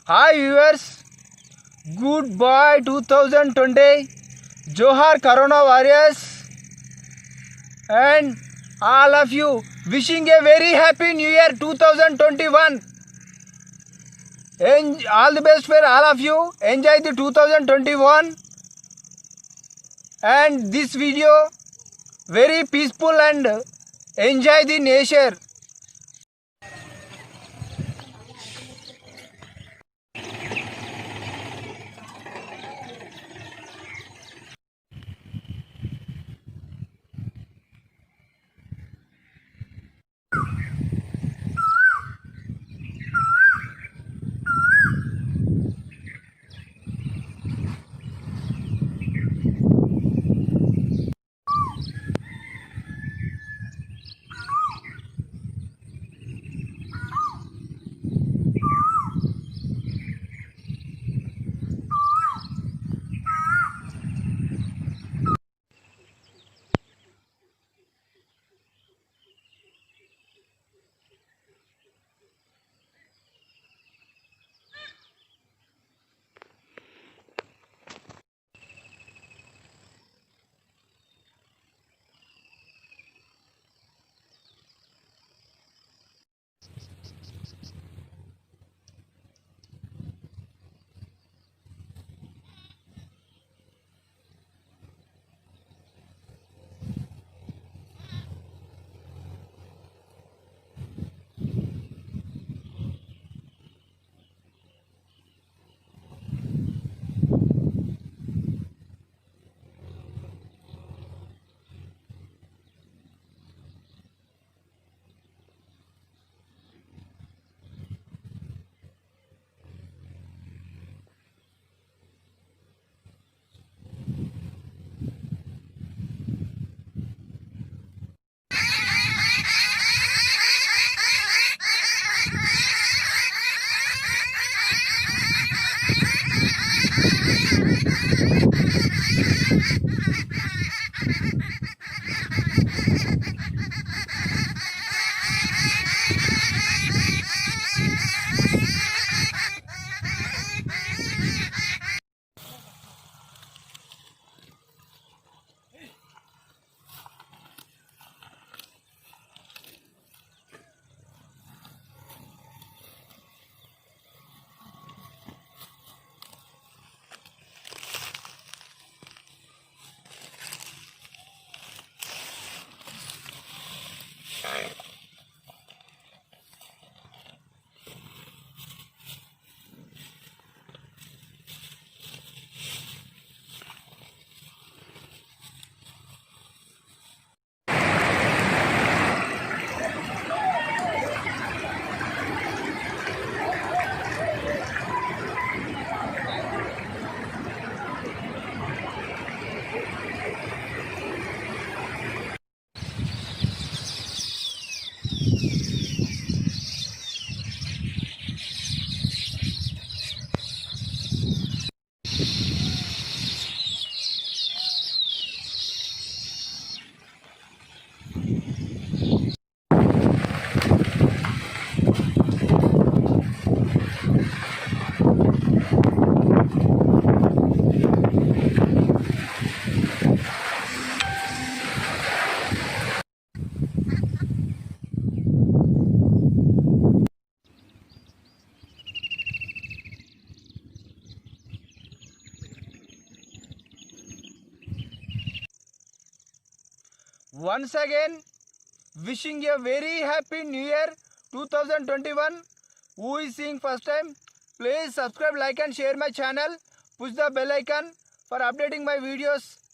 Hi viewers, goodbye 2020, Johar Corona Warriors, and all of you wishing a very happy new year 2021. And all the best for all of you. Enjoy the 2021 and this video very peaceful and enjoy the nature. Once again, wishing a very happy new year 2021. Who is seeing first time, please subscribe, like and share my channel. Push the bell icon for updating my videos.